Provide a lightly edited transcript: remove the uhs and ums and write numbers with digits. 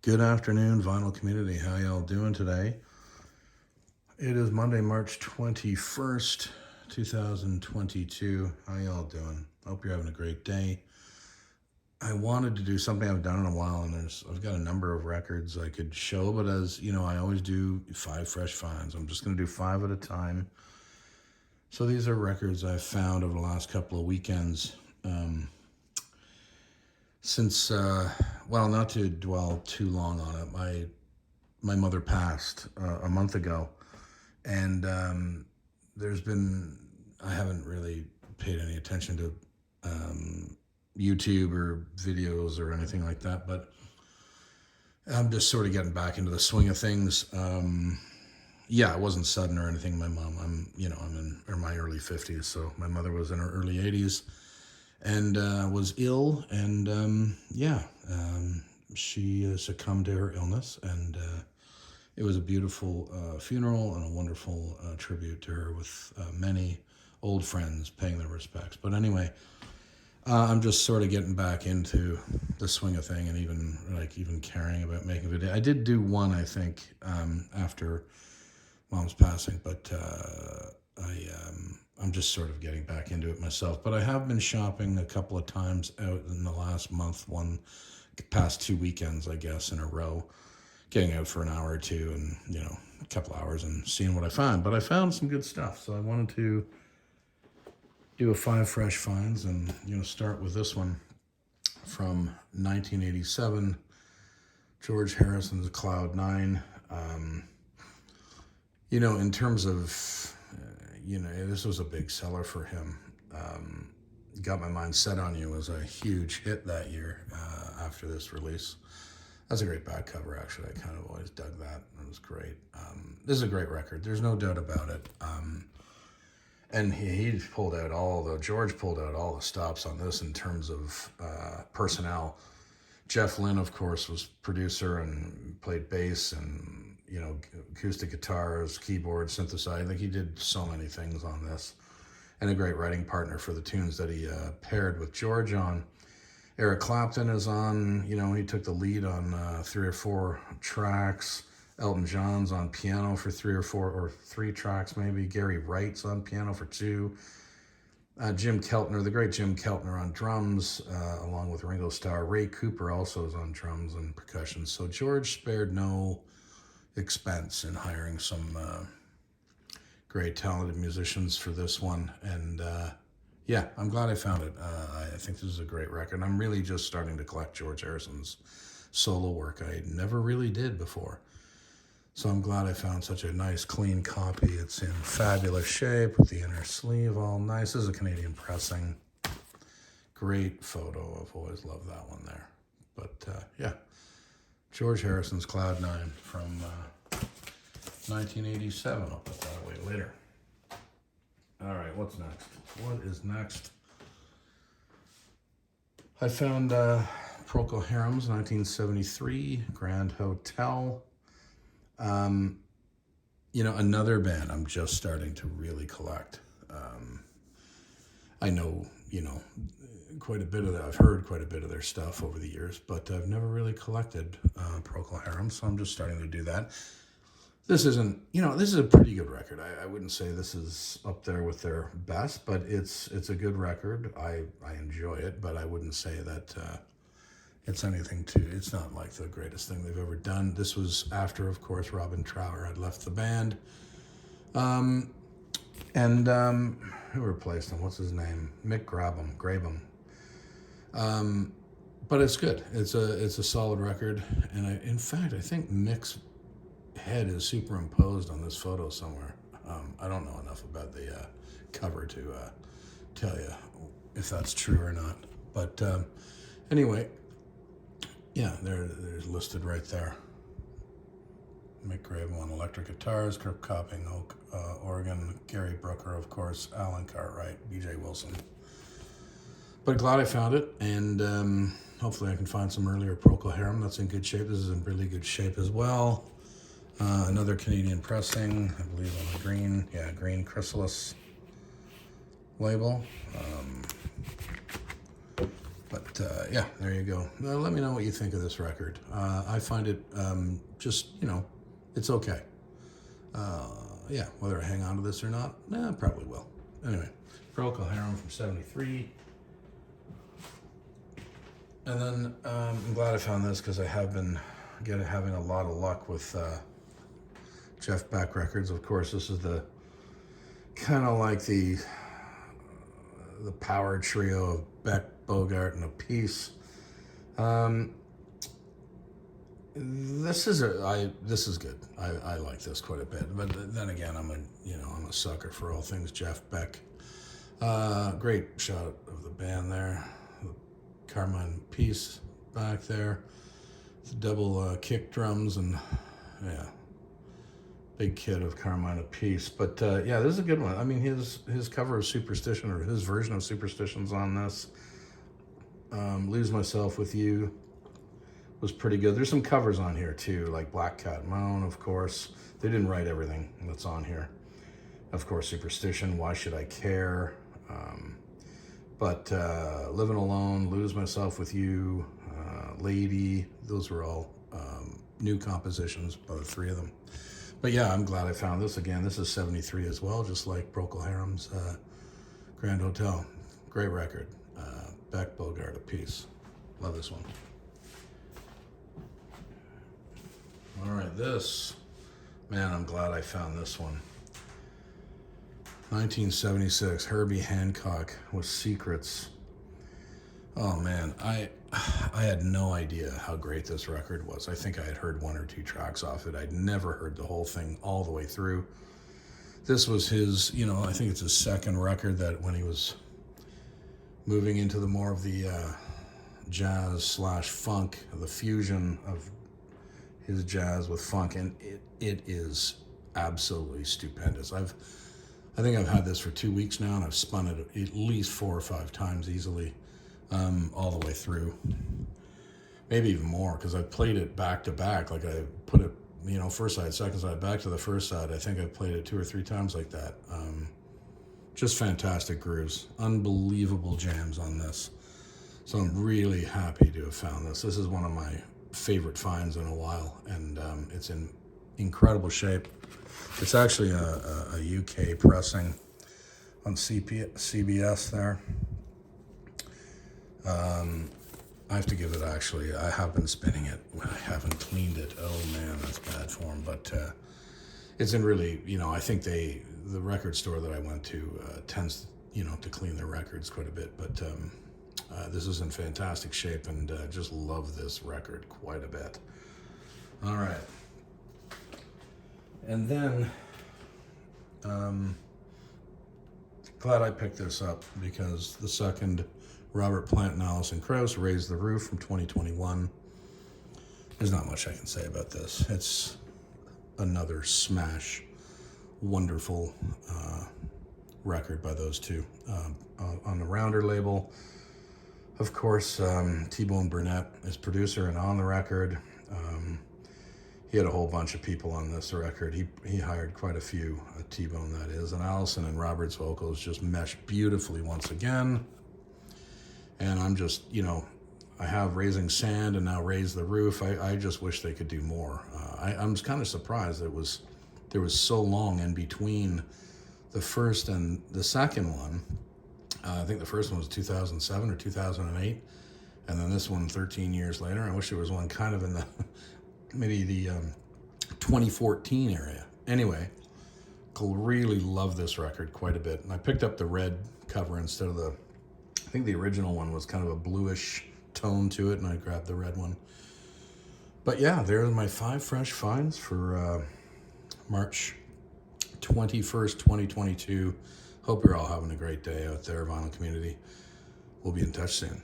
Good afternoon, vinyl community. How y'all doing today? It is Monday, March 21st, 2022. How y'all doing? Hope you're having a great day. I wanted to do something I haven't done in a while, and I've got a number of records I could show, but as you know, I always do 5 fresh finds. I'm just going to do 5 at a time. So these are records I've found over the last couple of weekends. Since, not to dwell too long on it, my mother passed a month ago, and I haven't really paid any attention to YouTube or videos or anything like that, but I'm just sort of getting back into the swing of things. It wasn't sudden or anything. My mom, I'm in my early 50s, so my mother was in her early 80s and was ill, and she succumbed to her illness, and it was a beautiful funeral and a wonderful tribute to her with many old friends paying their respects. But anyway, I'm just sort of getting back into the swing of thing, and even caring about making a video. I did do one, I think, after Mom's passing, but I'm just sort of getting back into it myself. But I have been shopping a couple of times out in the last month, past 2 weekends, I guess, in a row, getting out for an hour or two and, a couple hours and seeing what I find. But I found some good stuff, so I wanted to do a 5 fresh finds and, start with this one from 1987, George Harrison's Cloud 9. In terms of, this was a big seller for him. Got My Mind Set on You was a huge hit that year after this release. That's a great back cover, actually. I kind of always dug that. It was great. This is a great record. There's no doubt about it. And George pulled out all the stops on this in terms of personnel. Jeff Lynne, of course, was producer and played bass and, acoustic guitars, keyboard, synthesizer. I think he did so many things on this. And a great writing partner for the tunes that he paired with George on. Eric Clapton is on, he took the lead on 3 or 4 tracks. Elton John's on piano for 3 or 4 or 3 tracks maybe. Gary Wright's on piano for 2. Jim Keltner, the great Jim Keltner, on drums, along with Ringo Starr. Ray Cooper also is on drums and percussion. So George spared no expense in hiring some great talented musicians for this one. And I'm glad I found it. I think this is a great record. I'm really just starting to collect George Harrison's solo work. I never really did before. So I'm glad I found such a nice, clean copy. It's in fabulous shape with the inner sleeve all nice. This is a Canadian pressing. Great photo. I've always loved that one there. But George Harrison's Cloud 9 from 1987. I'll put that away later. All right, what's next? What is next? I found Procol Harum's 1973 Grand Hotel. Another band I'm just starting to really collect. I know, quite a bit of that. I've heard quite a bit of their stuff over the years, but I've never really collected Procol Harum, so I'm just starting to do that. This isn't, this is a pretty good record. I wouldn't say this is up there with their best, but it's a good record. I enjoy it, but I wouldn't say that it's not like the greatest thing they've ever done. This was after, of course, Robin Trower had left the band. Who replaced him? What's his name? Mick Grabham. But it's good. It's a solid record. And I think Mick's head is superimposed on this photo somewhere. I don't know enough about the cover to tell you if that's true or not. But anyway, they're listed right there. Mick Grabham on electric guitars, Kirk Copping, organ, Gary Brooker, of course, Alan Cartwright, B.J. Wilson. But glad I found it, and hopefully I can find some earlier Procol Harum that's in good shape. This is in really good shape as well. Another Canadian pressing, I believe on the green Chrysalis label. But yeah, there you go. Let me know what you think of this record. I find it just, it's okay. Yeah, whether I hang on to this or not, probably will. Anyway, Procol Harum from 73. And then I'm glad I found this because I have been having a lot of luck with Jeff Beck records. Of course, this is the kind of like the power trio of Beck, Bogart, and Peace. This is good. I like this quite a bit. But then again, I'm a sucker for all things Jeff Beck. Great shot of the band there. Carmine Peace back there. The double kick drums and yeah, big kid of Carmine Peace. But yeah, this is a good one. I mean, his cover of Superstition, or his version of Superstition's on this. Lose Myself with You was pretty good. There's some covers on here too, like Black Cat Moan, of course. They didn't write everything that's on here. Of course, Superstition, Why Should I Care? But Living Alone, Lose Myself with You, Lady, those were all new compositions by the three of them. But yeah, I'm glad I found this again. This is 73 as well, just like Procol Harum's Grand Hotel. Great record. Beck, Bogart, Peace. Love this one. All right, this, man, I'm glad I found this one. 1976, Herbie Hancock with Secrets. Oh man, I had no idea how great this record was. I think I had heard one or two tracks off it. I'd never heard the whole thing all the way through. This was his, I think it's his second record, that when he was moving into the more of the jazz / funk, the fusion of his jazz with funk, and it is absolutely stupendous. I think I've had this for 2 weeks now, and I've spun it at least 4 or 5 times easily, all the way through. Maybe even more, because I've played it back to back. Like I put it, first side, second side, back to the first side. I think I've played it 2 or 3 times like that. Just fantastic grooves, unbelievable jams on this. So I'm really happy to have found this. This is one of my favorite finds in a while, and it's in incredible shape. It's actually a UK pressing on CBS there. I have to give it, actually, I have been spinning it when I haven't cleaned it. Oh man, that's bad form. But it's in really, I think the record store that I went to tends, to clean their records quite a bit. But this is in fantastic shape, and just love this record quite a bit. All right. And then, glad I picked this up, because the second Robert Plant and Alison Krauss, Raise the Roof from 2021. There's not much I can say about this. It's another smash, wonderful record by those two. On the Rounder label, of course, T-Bone Burnett is producer and on the record. He had a whole bunch of people on this record. He hired quite a few, T-Bone that is, and Allison and Robert's vocals just mesh beautifully once again. And I'm just, I have Raising Sand and now Raise the Roof. I just wish they could do more. I'm kind of surprised there was so long in between the first and the second one. I think the first one was 2007 or 2008, and then this one 13 years later. I wish there was one kind of in the maybe the 2014 area. Anyway, really love this record quite a bit. And I picked up the red cover instead of I think the original one was kind of a bluish tone to it, and I grabbed the red one. But yeah, there are my 5 fresh finds for March 21st, 2022. Hope you're all having a great day out there, vinyl community. We'll be in touch soon.